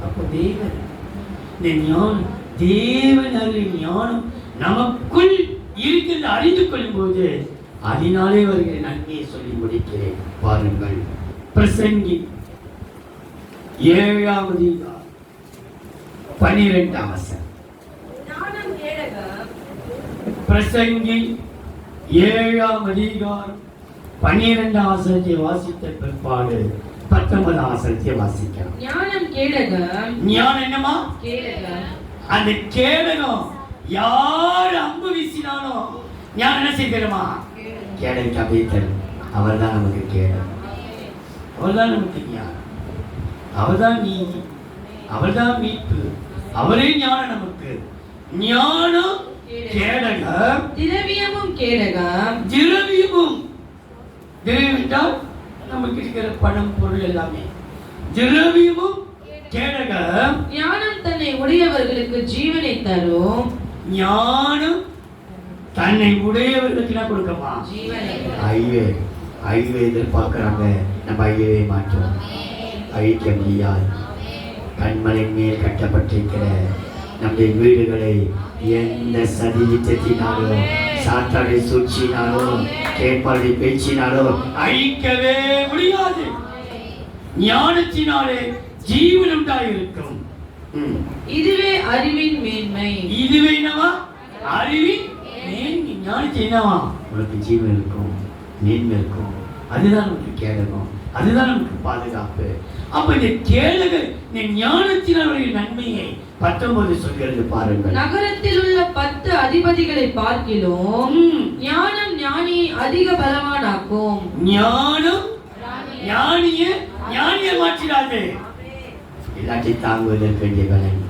அப்போ தேவன் இந்த ஞானம், தேவன் அருளின் ஞானம் நமக்குள் இருக்கிறது அறிந்து கொள்ளும் போது அதனாலே வருகிற நன்மையை சொல்லி முடிக்கிறேன். பாருங்கள், பிரசங்கி 7ஆம் அதிகாரம் 12ஆம் வசனம். பிரசங்கி 7ஆம் அதிகாரம் 12ஆம் வசனத்தை வாசித்த பிற்பாடு 19ஆம் வசனத்தை வாசிக்கலாம். ஞானம் கேடகம். ஞானம் என்னமா? கேடகம். அந்த கேடகம் யார் அம்பு வீசினாலும் ஞானம் என்ன செய்கிறமா? கேடகம் அப்படியே தரும். அவர்தான் நமக்கு கேடகம், அவர்தான் நமக்கு ஞானம், அவர்தான் நீதி, அவர்தான் மீட்பு, அவரே ஞானம் நமக்கு. ஞானம் கேடகம், திரவியமும் கேடகம். திரவியமும், திரவியம் என்றால் நமக்கு இருக்கிற பணம் பொருள் எல்லாமே. திரவியமும் கேடகம். ஞானம் தன்னை உடையவர்களுக்கு ஜீவனை தரும். ஞானம் தன்னை உடையவர்களுக்கு என்ன கொடுக்கமா? ஜீவனை. ஐவே எதிர்பார்க்கிறாங்க, நம்ம ஐயவே மாற்றோம், அழிக்க முடியாது. கண்மலையின் மேல் கட்டப்பட்டிருக்கிற நம்முடைய வீடுகளை எந்த சதி திட்டத்தினாலோ, சாத்தாடி சூழ்ச்சினாலோ, கேட்பாடி பேச்சினாலோ அழிக்கவே முடியாது. ஞானத்தினாலே ஜீவன் உண்டாயிருக்கும். இதுவே அறிவின் மேன்மை. இதுவே என்னவா? அறிவின் மேன்மை. ஞானத்தை என்னவா? உனக்கு ஜீவன் இருக்கும், மேன்மை இருக்கும். அதுதான் நமக்கு கேடகம், அதுதான் நமக்கு பாதுகாப்பு. அப்ப இந்த கேடக இந்த ஞானத்தினுடைய நன்மையை 19 சொல்கிறது பாருங்கள். நகரத்தில் உள்ள 10 அதிபதிகளை பார்க்கிலும் ஞானம் ஞானியை அதிக பலவானாக்கும். ஞானம் ஞானியை மாற்றிடாது. இல்லாட்டி தாங்குவதற்கு வேண்டிய பலன்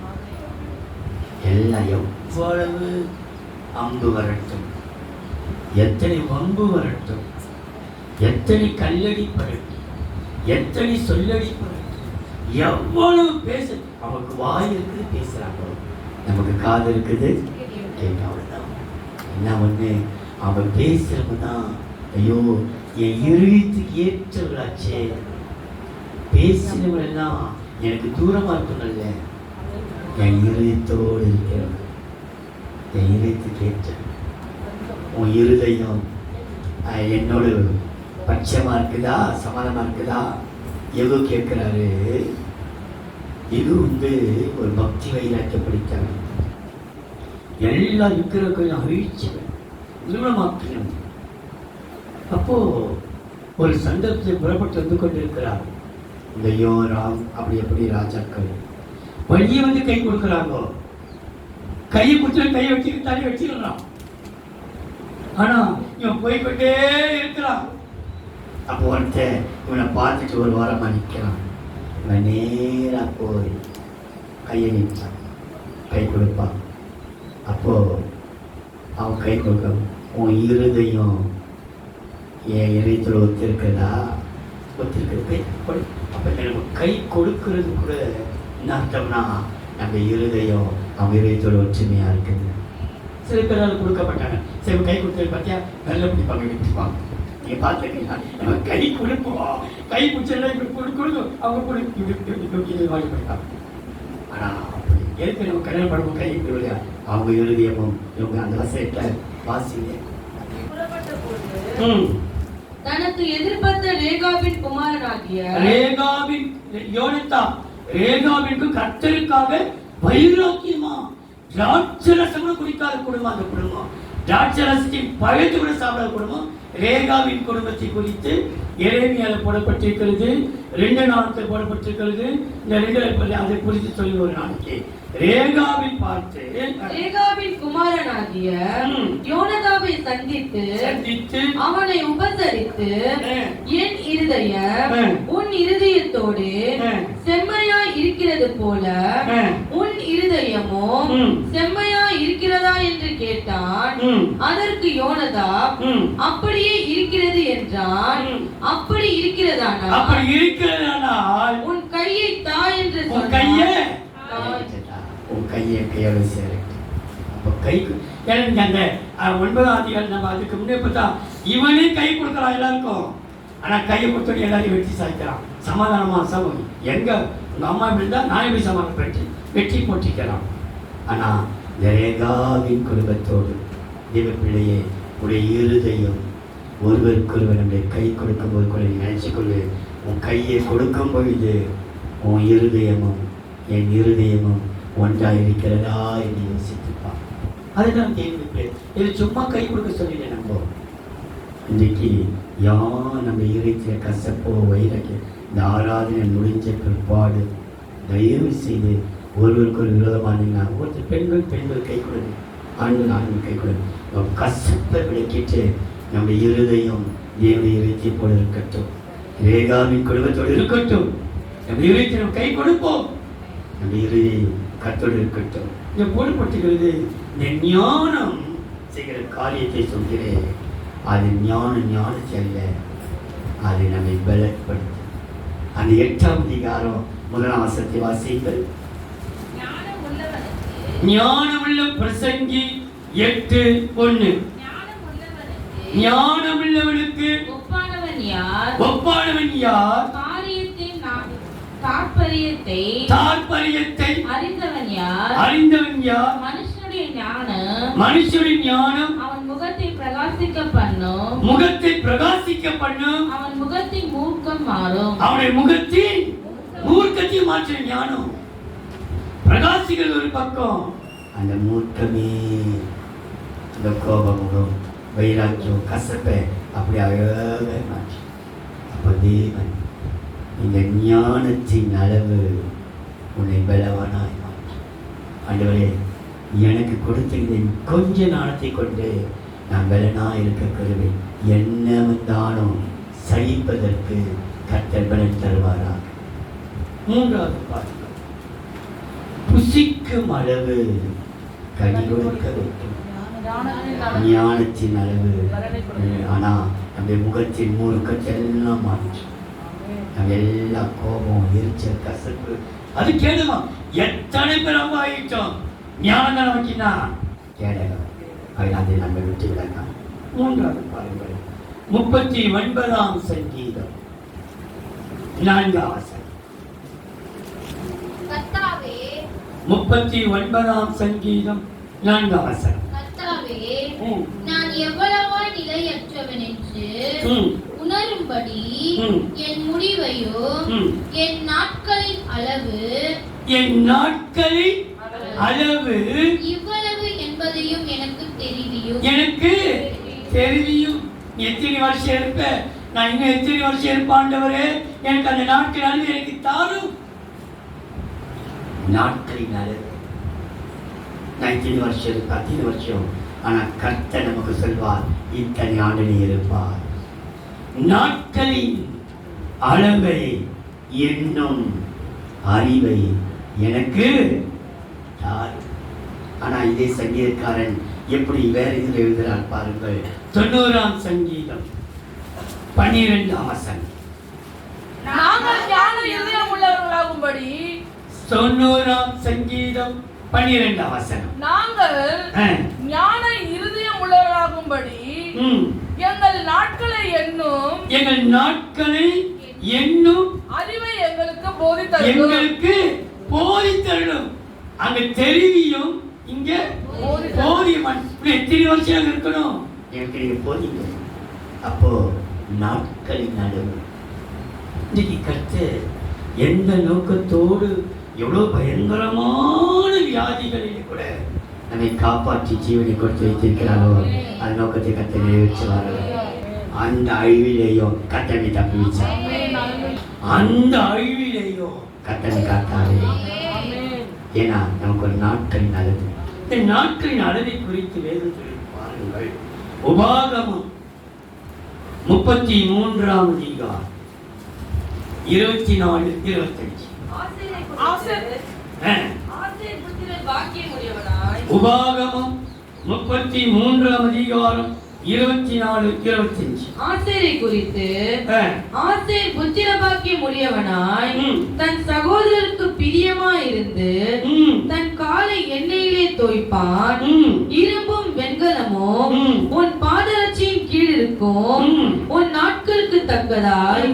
எல்லாம் எவ்வளவு அம்பு வரட்டும், எத்தனை வம்பு வரட்டும், எத்தனை கல்லடி பரட்டும், எத்தனை சொல்லடி பரட்டும், எவ்வளவு பேச நமக்கு வாய் இருக்குது, பேசுறாங்க, நமக்கு காது இருக்குது, கேட்க. அவ்வளவுதான். என்ன ஒண்ணு, அவன் பேசுறவதான் ஐயோ என் இருதயத்துக்கு ஏற்றவளாச்சே, பேசினவள் எல்லாம் எனக்கு தூரமா இருக்கணும்ல, என் இருதயத்தோடு இருக்கிறவன், என் இருதயத்துக்கு ஏற்ற உன் இருதயம் என்னோட பட்சமா இருக்குதா, சமாதானமா இருக்குதா? எது கேட்கிறாரு? இது ஒரு பக்தி வைராக்கிய படித்தவன், எல்லா இருக்கிறவர்கள் அழிச்சவன், நிறுவனமாக்கினவன். அப்போ ஒரு சந்தர்ப்பத்தில் புறப்பட்டு வந்து கொண்டிருக்கிறார் இந்த யோராம் அப்படி எப்படி ராஜாக்கள் வழியே வந்து கை கொடுக்குறாங்க. கையை கொடுத்து கையை வச்சுக்கிட்டாலே வச்சுக்கிறான். ஆனா இவன் போய்கொண்டே இருக்கிறான். அப்போ ஒருத்தன் இவனை பார்த்துட்டு ஒரு வாரமா நிற்கிறான். இவன் நேரா போய் கையை நிற்பான், கை கொடுப்பான். அப்போ அவன் கை கொடுக்க, உன் இருதயம் என் இதயத்தில் ஒத்திருக்குதா? ஒத்திருக்கிறது. அப்போ நம்ம கை கொடுக்கறது கூட என்ன அர்த்தம்னா, நம்ம இருதயம் அவன் இதயத்தோட ஒற்றுமையா இருக்குது. சில பேரால் கொடுக்கப்பட்டாங்க, சில கை கொடுத்தது பார்த்தியா நல்ல பிடிப்பாங்க, விட்டுப்பாங்க. நீங்க பார்த்துருக்கீங்களா? நம்ம கை கொடுப்போம், கை பிடிச்சா இப்படி கொடுக்கும், அவங்க கொடுத்து வாங்கி போயிட்டாங்க. ஆனா ஏற்கனவே நம்ம கல்யாணம் பண்ணுவோம், கை கொடுக்கலையா? அவங்க இருதயமும் இவங்க அந்த வசனத்தை வாசிங்க. தனக்கு எதிர்பார்த்த ரேகாவின் குமாரனாகிய ரேகாவிற்கு கர்த்தருக்காக வைராக்கியமா திராட்சரசம் கூட குடிக்காத குடும்பம் அந்த குடும்பம். திராட்சரசத்தின் பழத்து கூட சாப்பிடாத குடும்பம். ரேகாவின் குடும்பத்தை குறித்து எரேமியால போடப்பட்டிருக்கிறது, 2 நாட்கள் போடப்பட்டிருக்கிறது. இந்த 2 அதை குறித்து சொல்லி ஒரு நாளைக்கு ரேகாவை பார்த்து ரேகாவின் குமாரனாகிய யோனதாவை சந்தித்து அவனை உபசரித்து, என் இருதயம் உன் இருதயத்தோடு செம்மையா இருக்கிறது போல உன் இருதயமும் செம்மையா இருக்கிறதா என்று கேட்டான். அதற்கு யோனதாப், அப்படியே இருக்கிறது என்றான். அப்படி இருக்கிறதானால் உன் கையை தா என்று சொன்னான். உன் கையை கையோட சேரட்டும். அப்போ கை எனக்கு அந்த 9ஆம் அதிகாரம் நம்ம அதுக்கு முன்னே பார்த்தா இவனே கை கொடுக்குறான் எல்லாருக்கும். ஆனா கையை கொடுத்தோடு எல்லாரையும் வெற்றி சாய்க்கிறான். சமாதானமா சமம் எங்க உங்க அம்மா இப்படி இருந்தா நான் எப்படி சமாதானம் வெற்றி போட்டிக்கலாம். ஆனா ரேகாவின் குடும்பத்தோடு தேவ பிள்ளையே உடைய இருதயம் ஒருவருக்கொருவர் நம்முடைய கை கொடுக்கும் போது கூட நினைச்சுக்கொள்ளு, உன் கையை கொடுக்கும் பொழுது உன் இருதயமும் என் இருதயமும் ஒன்றாயிருக்கிறதா என்று யோசித்துப்பான். அதுதான் கேள்வி. இது சும்மா கை கொடுக்க சொல்லல, நம்ம இன்றைக்கு யார் நம்ம இறைச்சிய கசப்போ வைரக்கு இந்த ஆராதனை முடிஞ்ச பிற்பாடு தயவு செய்து ஒருவருக்கு ஒரு விரோதமானீங்கன்னா ஒருத்தர் பெண்கள் கை கொடுங்க, ஆண்கள் கை கொடுங்க. கசப்பை விளக்கிட்டு நம்ம இருதயம் தேவனுடைய இறைச்சி போல இருக்கட்டும், ரேகாவின் குடும்பத்தோடு இருக்கட்டும். நம்ம இறைச்சி நம்ம கை கொடுப்போம், நம்ம இருதயம் கத்தோடு இருக்கட்டும். இங்க போடப்பட்டுகிறது இந்த ஞானம் செய்கிற காரியத்தை சொல்கிறேன். அது ஞானத்தை அல்ல, அது நம்மை பலப்படுத்தும். அந்த 8ஆம் அதிகாரம் 1ஆம் வசனத்தை வாசியுங்கள். ஞானமுள்ள பிரசங்கி 8:1. ஞானமுள்ளவனுக்கு ஒப்பானவன் யார்? தாற்பரியத்தை அறிந்தவன் யார்? மனுஷனுடைய ஞானம் அவன் முகத்தை பிரகாசிக்க பண்ணும். அவன் முகத்தின் மூர்க்கம் மாறும். அவனுடைய முகத்தின் மூர்க்கத்தை மாற்ற ஞானம் பிரகாசிகள் ஒரு பக்கம், அந்த மூர்க்கமே இந்த கோபமுகம் வைராக்கியம் கசப்பை அப்படி அழகாக மாற்றி. அப்போ தேவன் இந்த ஞானத்தின் அளவு உன்னை பலவானாய் மாற்றி. ஆண்டவரே, எனக்கு கொடுத்திருந்த கொஞ்ச ஞானத்தை கொண்டு நான் பலனாக இருக்க கருவேன். என்ன வந்தாலும் சகிப்பதற்கு கர்த்தர் பலன் தருவாராக. 3வது பாருங்கள், புசிக்கும் அளவு கனி கொடுக்க வைக்கும். ஞானத்தின் அளவு ஆனா நம்ம முகத்தின் மூர்க்கத்தெல்லாம் மாற்றி நம்ம எல்லா கோபம் எரிச்சல் கசப்பு அது கேளுமா. எத்தனை பேர் நம்ம ஆகிட்டோம் ஞானம் நமக்குன்னா கேடகம் அதை நம்ம விட்டு விடலாம். 3வது பாருங்கள், 39ஆம் சங்கீதம் 4ஆம் வசனம். 39ஆம் சங்கீதம் 4ஆம் வசனம். கர்த்தாவே, நான் எவ்வளவாய் நிலையற்றவன் என்று உணரும்படி என் முடிவையும் என் நாட்களின் அளவு இவ்வளவு என்பதையும் எனக்கு தெரிவியும். எத்தனை வருஷம் இருப்ப, நான் இன்னும் எத்தனை வருஷம் இருப்பாண்டவரே, எனக்கு அந்த நாட்கள் அளவு எனக்கு தாரும். நாட்களின் அளவு நான் இத்தனை வருஷம் 10 வருஷம், ஆனா கர்த்தர் நமக்கு சொல்வார் இத்தனை ஆண்டு நீ இருப்பார். நாட்களின் அளவை என்னும் அறிவை எனக்கு தாரும். ஆனா இதே சங்கீதக்காரன் எப்படி வேற இதில் எழுதுகிறார் பாருங்கள். 90ஆம் சங்கீதம் 12ஆம் வசனம். நாங்கள் ஞான இதயம் உள்ளவர்களாகும்படி 90ஆம் சங்கீதம் 12ஆம் வசனம். நாங்கள் ஞான இருதயம் உள்ளவர்களாகும்படி எங்கள் நாட்களை எண்ணும் அறிவை எங்களுக்கு போதித்தருளும். அங்க தெரிவியும், இங்க போதியமன். எத்தனை வருஷம் இருக்கணும் எனக்கு நீங்க போதிங்க. அப்போ நாட்களின் அளவு. இன்னைக்கு கர்த்தர் எந்த நோக்கத்தோடு எவ்வளவு பயங்கரமான வியாதிகளிலே கூட நம்மை காப்பாற்றி ஜீவனை கொடுத்து வைத்திருக்கிறாரோ அந்த நோக்கத்தை கர்த்தர் நிறைவேற்றுவார்கள். அந்த அழிவிலேயும் கர்த்தரை தப்பி வச்சார். அந்த அழிவிலேயும் கர்த்தரை காத்தாரே. ஏன்னா நமக்கு ஒரு நாட்களின் அளவு. இந்த நாட்களின் அளவை குறித்து வேதத்தில் பாருங்கள். உபாகமம் 33ஆம் அதிகாரம் 24-25. உபாகமம் 33ஆம் அதிகாரம் 24-25. ஆசேரை குறித்து, ஆசேர் புத்திரபாக்கியம் உடையவனாய் தன் சகோதரருக்கு பிரியமாயிருந்து தன் காலை எண்ணெயிலே தோய்ப்பான். இரும்பும் வெண்கலமும் உன் பாதரட்சியின் கீழ் இருக்கும். உன் நாட்களுக்கு தக்கதாய்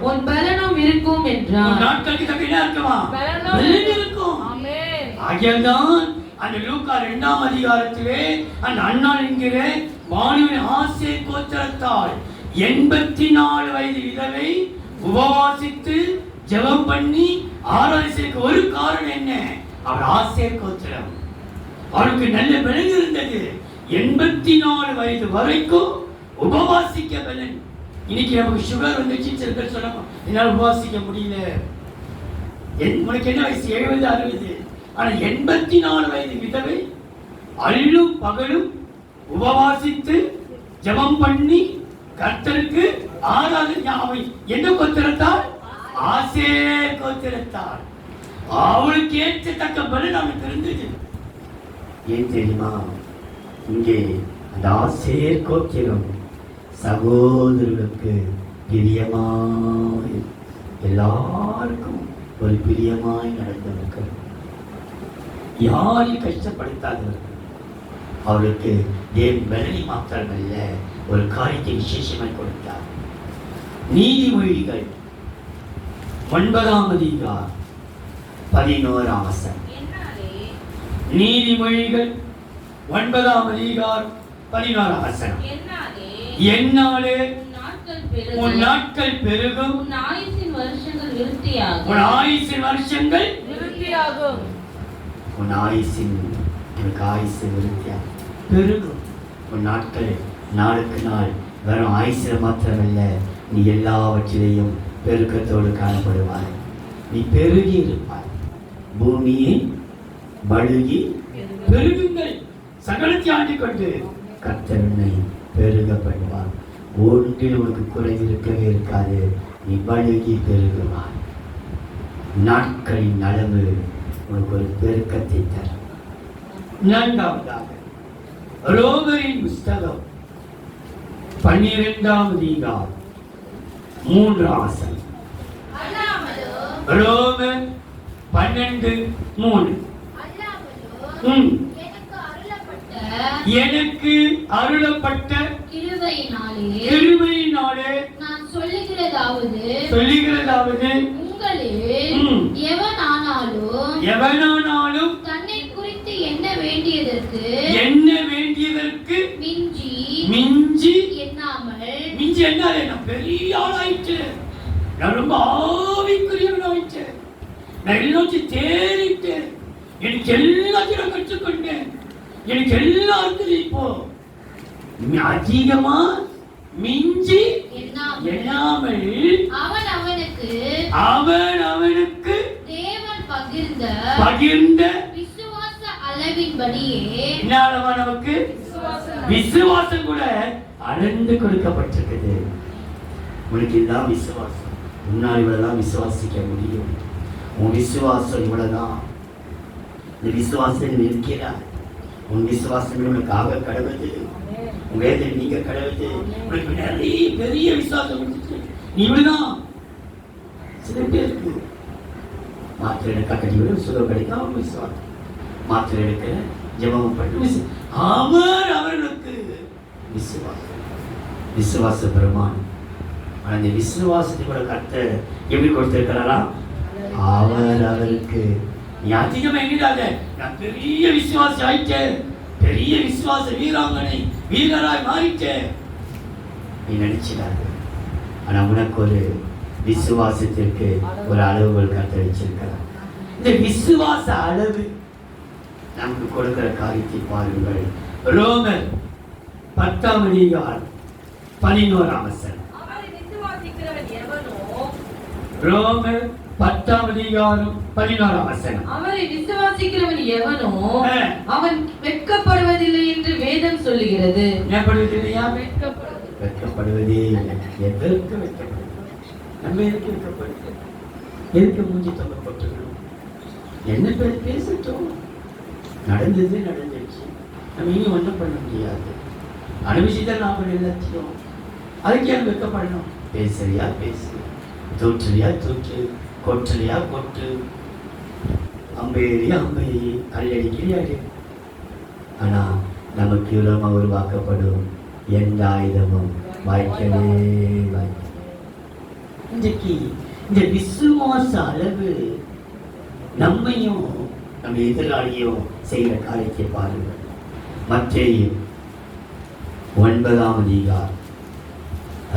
உன் பலனும் இருக்கும் என்றான். நாட்களுக்கு தக்கதா இருக்குமா? இருக்கும். ஆகியதான் அந்த லூக்கா 2ஆம் அதிகாரத்திலே அந்த அண்ணாள் என்கிற வானுவின் ஆசேர் கோத்திரத்தால் 84 வயது விதவை உபவாசித்து ஜெபம் பண்ணி ஆராய்ச்சிக்கு ஒரு காரணம் என்ன? அவர் ஆசேர் கோத்திரம். அவருக்கு நல்ல விலங்கு இருந்தது. 84 வயது வரைக்கும் உபவாசிக்க பலன். இன்னைக்கு நமக்கு சுகர் வந்துச்சு, சில பேர் சொன்னாங்க என்னால் உபவாசிக்க முடியல. உனக்கு என்ன வயசு? 70, 60. ஆனா 84 வயது விதவை அல்லும் பகலும் உபவாசித்து ஜெபம் பண்ணி கர்த்தருக்கு ஆராதனை. அவை என்ன கோத்திரத்தால்? ஆசேர் கோத்திரத்தால். அவளுக்கு ஏற்றத்தக்க பலன் அவளுக்கு இருந்தது. ஏன் தெரியுமா? இங்கே அந்த ஆசேர் கோத்திரம் சகோதரர்களுக்கு பிரியமாய், எல்லாருக்கும் ஒரு பிரியமாய் நடந்தவர்கள், யாரையும் கஷ்டப்படுத்தாதவர்கள். அவளுக்கு தேவன் பலனை மாத்திரமல்ல, ஒரு காரியத்தை விசேஷமாய் கொடுத்தார். நீதிமொழிகள் 9ஆம் அதிகாரம் 11ஆம் வசனம். நீதிமொழிகள் 9ஆம் அதிகாரம் 11ஆம் வசனம். என்னாலே உன் நாட்கள் பெருகும், உன் ஆயுசின் வருஷங்கள் விருத்தியாகும். உன் ஆயுசின் வருஷங்கள் விருத்தியாகும். உன் ஆயுசின், எனக்கு ஆயுசு விருத்தியாகும், பெருகும். உன் நாட்கள் நாளுக்கு நாள் வெறும் ஆயுசில மாத்திரமல்ல, நீ எல்லாவற்றிலேயும் பெருக்கத்தோடு காணப்படுவாய். நீ பெருகி இருப்பாய். பூமியை பழுகி பெருகுங்கள், சகலத்தை ஆண்டிக் கொண்டு கர்த்தர் உன்னை பெருகப்படுவார். ஒன்றில் உனக்கு குறை இருக்கவே இருக்காது. நீ பழுகி பெருகுவாய். நாட்களின் அளவு உனக்கு ஒரு பெருக்கத்தை தரும். நான்காவதாக ரோமரின் புஸ்தகம் 12ஆம் அதிகாரம் 3ஆம் வசனம். ரோமர் 12:3. எனக்கு அருளப்பட்ட கிருபையினாலே நான் சொல்லுகிறதாவது உங்களில் எவனானாலும் தன்னை குறித்து என்ன வேண்டியதற்கு மிஞ்சி எண்ணாமல் என்னாலே நான் பெரிய ஆளாயிட்டு, நான் ரொம்ப ஆவிக்குரியவனாயிட்டு, நான் எல்லாத்தையும் தேறிட்டு, எனக்கு எல்லாத்தையும் கற்றுக்கொண்டேன், எனக்கு எல்லாத்தையும் இப்போ அதிகமா மிஞ்சி எண்ணாமல் அவனுக்கு தேவன் பகிர்ந்த விசுவாச அளவின்படியே நமக்கு விசுவாசம் கூட அளந்து கொடுக்கப்பட்டிருக்குது. உனக்கு இதுதான் விசுவாசம். உன்னால் இவ்வளவுதான் விசுவாசிக்க முடியும். உன் விசுவாசம் இவ்வளவுதான். இந்த விசுவாசம் இருக்கிறார். உன் விசுவாசம் உனக்காக கடவுது. உன் வேதனை நீங்க கடவுது. உனக்கு நிறைய பெரிய விசுவாசம் இருந்துச்சு. நீ இவ்வளவுதான். சில பேருக்கு மாத்திரை எடுக்க கட்டி சுகம் கிடைக்கும். அவன் விசுவாசம் மாத்திரை எடுக்க ஜெபம் பண்ணி அவர்களுக்கு விசுவாச பிரமாணம். ஆனா இந்த விசுவாசத்தை கூட கர்த்தர் எப்படி கொடுத்திருக்கிறாரா? அவருக்கு நீ அதிகமா எண்ணிடாத, நான் பெரிய விசுவாசி ஆயிட்டேன், பெரிய விசுவாச வீரராய் மாறிட்டேன் நீ நினைச்சிடாது. ஆனா உனக்கு ஒரு விசுவாசத்திற்கு ஒரு அளவுகள் கர்த்தர் வச்சிருக்கிறார். இந்த விசுவாச அளவு நமக்கு கொடுக்கிற காரியத்தை பாருங்கள். ரோமர் 10ஆம் அதிகாரம் 11ஆம் வசனம். ரோமர் 10ஆம் அதிகாரம் 11ஆம் வசனம். அவரை விசுவாசிக்கிறவன் எவனோ அவன் வெட்கப்படுவதில்லை என்று வேதம் சொல்லுகிறது. வெட்கப்படுவதில்லையா? வெட்கப்படுவதே இல்லை. எதற்கு வெட்கப்படுவது? நம்ம எதுக்கு வெட்கப்படுது? எதுக்கு மூஞ்சி தொங்கப்பட்டுக்கணும்? என்ன பேர் பேசட்டும், நடந்தது நடந்துச்சு. நம்ம இனி ஒன்றும் பண்ண முடியாது. அனுபவிச்சுதான் நாம எல்லாத்தையும். அதுக்கு ஏன் வெட்கப்படணும்? பேசுறியா பேசு, தூற்றுறியா தூற்று, கொட்டுறியா கொட்டு, அம்பேறியா அம்பேறி, கல்லடிக்கிறியா. ஆனா நமக்கு இவ்வளவு உருவாக்கப்படும் எந்த ஆயுதமும் வாய்க்கவே வாய்க்க. இன்றைக்கு இந்த விசுவாச அளவு நம்மையும் நம்ம எதிராளியும் செய்கிற காரியத்தை பாருங்கள். மத்தேயு 9ஆம் அதிகாரம்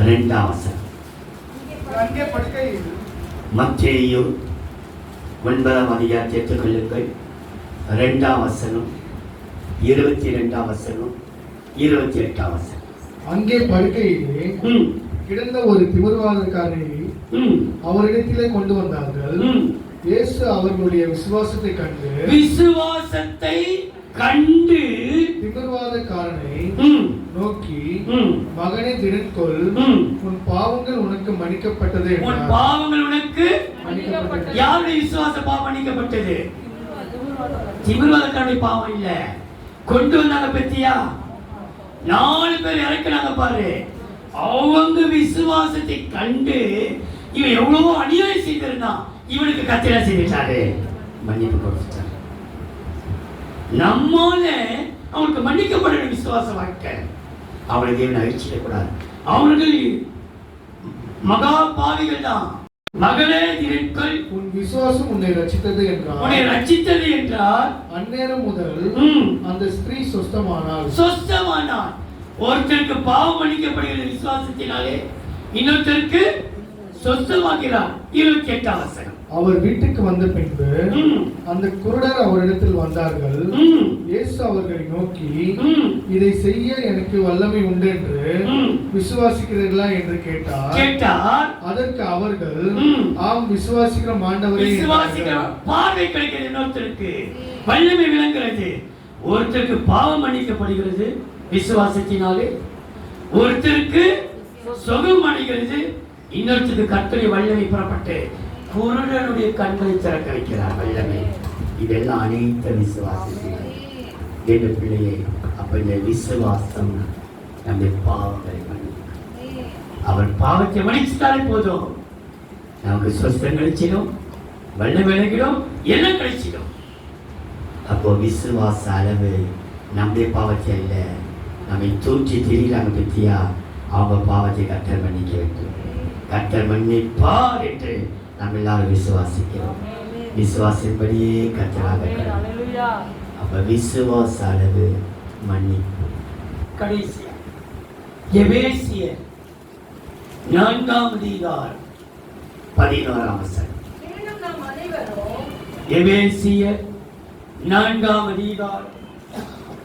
2ஆம் வசனம். மத்தேயு 9ஆம் அதிகாரத்தை எடுத்துக்கொள்ளுங்கள். 2ஆம் வசனம், 22ஆம் வசனம், 28 வசனம். அங்கே படுக்கையிலே ம், கிடந்த ஒரு திமிர்வாதக்காரரை ம், அவரிடத்திலே கொண்டு வந்தார்கள். ம். இயேசு அவர்களுடைய விசுவாசத்தை கண்டு விசுவாசத்தை கண்டு திமிர்வாதக்காரனை ம், நோக்கி, ம், மகனே திடன்கொள், ம். உன் பாவங்கள் உனக்கு மன்னிக்கப்பட்டது உன் என்றார். பாவங்கள் உனக்கு மன்னிக்கப்பட்டது. யாருடைய விசுவாச பாவம் மன்னிக்கப்பட்டது? திமிர்வாதக்காரனுடைய பாவம் இல்ல. கொண்டு வந்தாங்க பத்தியா, 4 பேர் இறக்குனாங்க பாரு. அவங்க விசுவாசத்தை கண்டு இவன் எவ்வளவோ அநியாயம் செய்திருந்தான், இவனுக்கு கத்திர செய்துட்டாரு, மன்னிப்பு கொடுத்துட்டாரு. நம்மால அவனுக்கு மன்னிக்கப்பட விசுவாச வாழ்க்கை. அவனை தேவன் அழிச்சிடக்கூடாது. அவர்கள் மகா பாவிகள் தான். மகளே திரட்கள், உன் விசுவாசம் உன்னை ரட்சித்தது என்றார். உன்னை ரட்சித்தது என்றார். அந்நேரம் முதல் ம், அந்த ஸ்திரீ சொஸ்தமானாள். சொஸ்தமானான். ஒருத்தருக்கு பாவம் மன்னிக்கப்படுகிற விசுவாசத்தினாலே இன்னொருத்தருக்கு சொஸ்தமாகிறார். 28 வசனம். அவர் வீட்டுக்கு வந்த பின்பு ம், அந்த குருடர் அவரிடத்தில் வந்தார்கள். ம், இயேசு அவர்களை நோக்கி, ம், இதை செய்ய எனக்கு வல்லமை உண்டு என்று ம். விசுவாசிக்கிறீர்களா என்று கேட்டார். கேட்டார். அதற்கு அவர்கள், ம். ஆம் விசுவாசிக்கிற ஆண்டவரே விசுவாசிக்கிற என்றார்கள். பார்வை கிடைக்கிறது, இன்னொருத்தருக்கு வல்லமை விளங்குகிறது. ஒருத்தருக்கு பாவம் மன்னிக்கப்படுகிறது விசுவாசத்தினாலே, ஒருத்தருக்கு சுகம் அடைகிறது, இன்னொருத்தருக்கு கர்த்தருடைய வல்லமை புறப்பட்டு குருடனுடைய கண்களை திறக்க வைக்கிறார். வல்லமை இதெல்லாம் அனைத்து விசுவாசத்தினால் என்ற பிள்ளையை. அப்ப இந்த விசுவாசம் நம்முடைய பாவங்களை மன்னிக்கும். அவர் பாவத்தை மன்னிச்சுட்டாலே போதும், நமக்கு சொஸ்தம் கிடைச்சிடும், வல்லமை விளங்கிடும், எல்லாம் கிடைச்சிடும். அப்போ விசுவாச அளவு நம்முடைய பாவத்தை அல்ல, நம்மை தூற்றி திரிகிறாங்க பத்தியா, அவங்க பாவத்தை கர்த்தர் மன்னிக்க வேண்டும். கர்த்தர் மன்னிப்பார் என்று நாம் எல்லாரும் விசுவாசிக்கிறோம். விசுவாசப்படியே கர்த்தராக அப்ப விசுவாச அளவு மன்னிப்பு. கடைசியா எபேசியர் 4ஆம் அதிகாரம் 11ஆம் வசனம். மேலும் நாம் அனைவரும் எபேசியர் 4ஆம் அதிகாரம்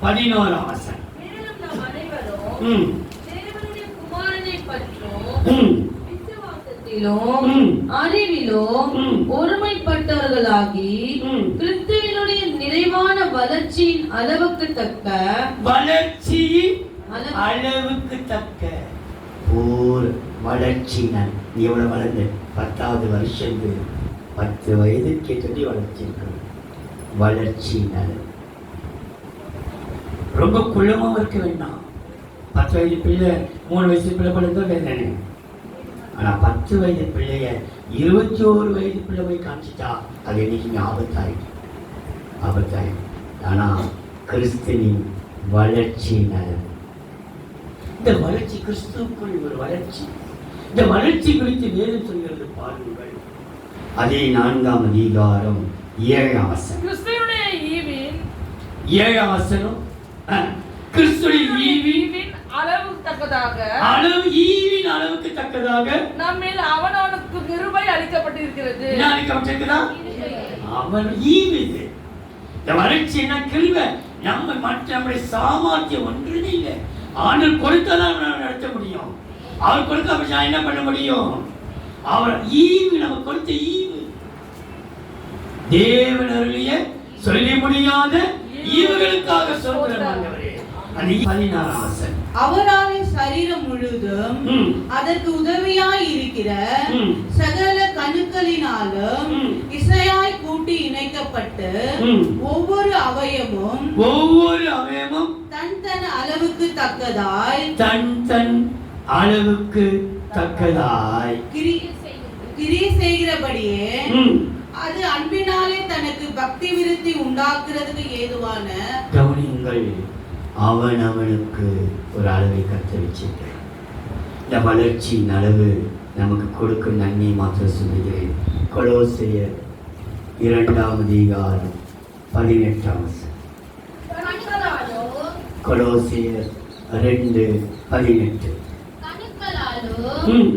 11ஆம் வசனம். மேலும் நாம் அனைவரும் ம், தேவனுடைய குமாரனை பற்றும் ம், விசுவாசத்திலும் ம். அறிவிலும் ம். ஒருமைப்பட்டவர்களாகி ம். கிறிஸ்துவினுடைய நிறைவான வளர்ச்சியின் அளவுக்கு தக்க வளர்ச்சியின் அளவு- அளவுக்கு தக்க வளர்ச்சினால் நீ எவ்வளவு வளர்ந்து 10வது வருஷம் 10 வயது கேட்டு வளர்ச்சி இருக்கணும். வளர்ச்சினால் ரொம்ப குள்ளமாவும் இருக்க வேண்டாம். 10 வயது பிள்ளை 3 வயசு பிள்ளை படுத்தா வேண்டானே. ஆனா 10 வயது பிள்ளைய 21 வயது பிள்ளை போய் காமிச்சிட்டா அது என்னைக்கு ஆபத்தாயிடும். ஆனா கிறிஸ்துவின் வளர்ச்சியினால், இந்த வளர்ச்சி கிறிஸ்துவுக்குள் ஒரு வளர்ச்சி. இந்த வளர்ச்சி குறித்து வேதம் சொல்கிறது பாருங்கள். அதே 4ஆம் அதிகாரம் 7ஆம் வசனம். கிறிஸ்துவினுடைய ஈவின் 7ஆம் வசனம். கிறிஸ்துவின் ஈவின் அளவு தக்கதாக ஈவின் அளவுக்கு தக்கதாக நம்மில் அவனவனுக்கு கிருபை அளிக்கப்பட்டிருக்கிறது. என்ன அளிக்கப்பட்டிருக்கிறதா? அவன் ஈவு. இது இந்த வளர்ச்சி என்ன கிருபை. நம்ம நம்முடைய சாமர்த்தியம் ஒன்றுமே இல்லை. ஆண்டவர் கொடுத்தாதான் நம்மளால நடத்த முடியும். அவர் கொடுக்க அப்படி நான் என்ன பண்ண முடியும்? அவர் ஈவு, நம்ம கொடுத்த ஈவு. தேவன் அருளிய சொல்ல முடியாத ஈவுகளுக்காக சொல்கிறேன். அது 16ஆம் வசனம். அவராலே சரீரம் முழுதும் ம். அதற்கு உதவியாய் இருக்கிற ம். சகல கணுக்களினாலும் ம். இசையாய் கூட்டி இணைக்கப்பட்டு ம். ஒவ்வொரு அவயமும் தன் தன் அளவுக்கு தக்கதாய் தன் அளவுக்கு தக்கதாய் கிரியை செய்கிறபடியே ம். அது அன்பினாலே தனக்கு பக்தி விருத்தி உண்டாக்குறதுக்கு ஏதுவான கவனியுங்கள். அவனுக்கு ஒரு அளவை கற்று வச்சிருக்கிறேன். இந்த வளர்ச்சியின் அளவு நமக்கு கொடுக்கும் நன்மை மாத்திரம் சொல்லுகிறேன். கொலோசையர் 2ஆம் அதிகாரம் 18ஆம் வசனம். கொலோசையர் 2:18. கணுக்களாலோ ம்.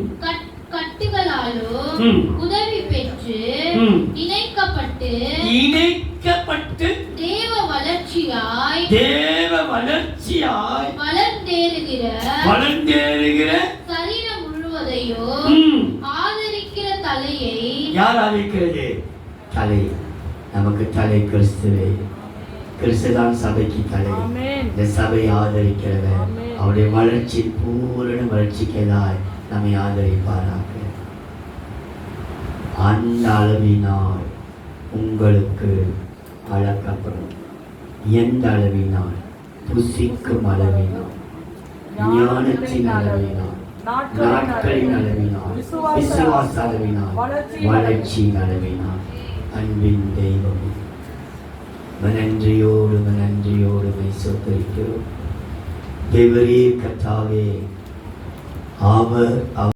கட்டுகளாலோ ம். உதவி பெற்று ம். இணைக்கப்பட்டு இணைக்கப்பட்டு தேவ வளர்ச்சியாய் வளர்ந்தேறுகிற சரீரம் முழுவதையும் ம், ஆதரிக்கிற தலையை யார் ஆதரிக்கிறது? தலை. நமக்கு தலை கிறிஸ்துவே. கிறிஸ்துதான் சபைக்கு தலை. ஆமென். இந்த சபை ஆதரிக்கிறவர் ஆமென். அவருடைய வளர்ச்சி பூரண வளர்ச்சிக்கதாய் நம்மை ஆதரிப்பாராக. அந்த அளவினால் உங்களுக்கு அளக்கப்படும். எந்த அளவினால்? புசிக்கும் அளவினால், ஞானத்தின் அளவினால், நாட்களின் அளவினால், விசுவாச அளவினால், வளர்ச்சியின் அளவினால். அன்பின் தெய்வமே, நன்றியோடு சொத்தரிக்கிறோம். தேவரே கர்த்தாவே, அவர்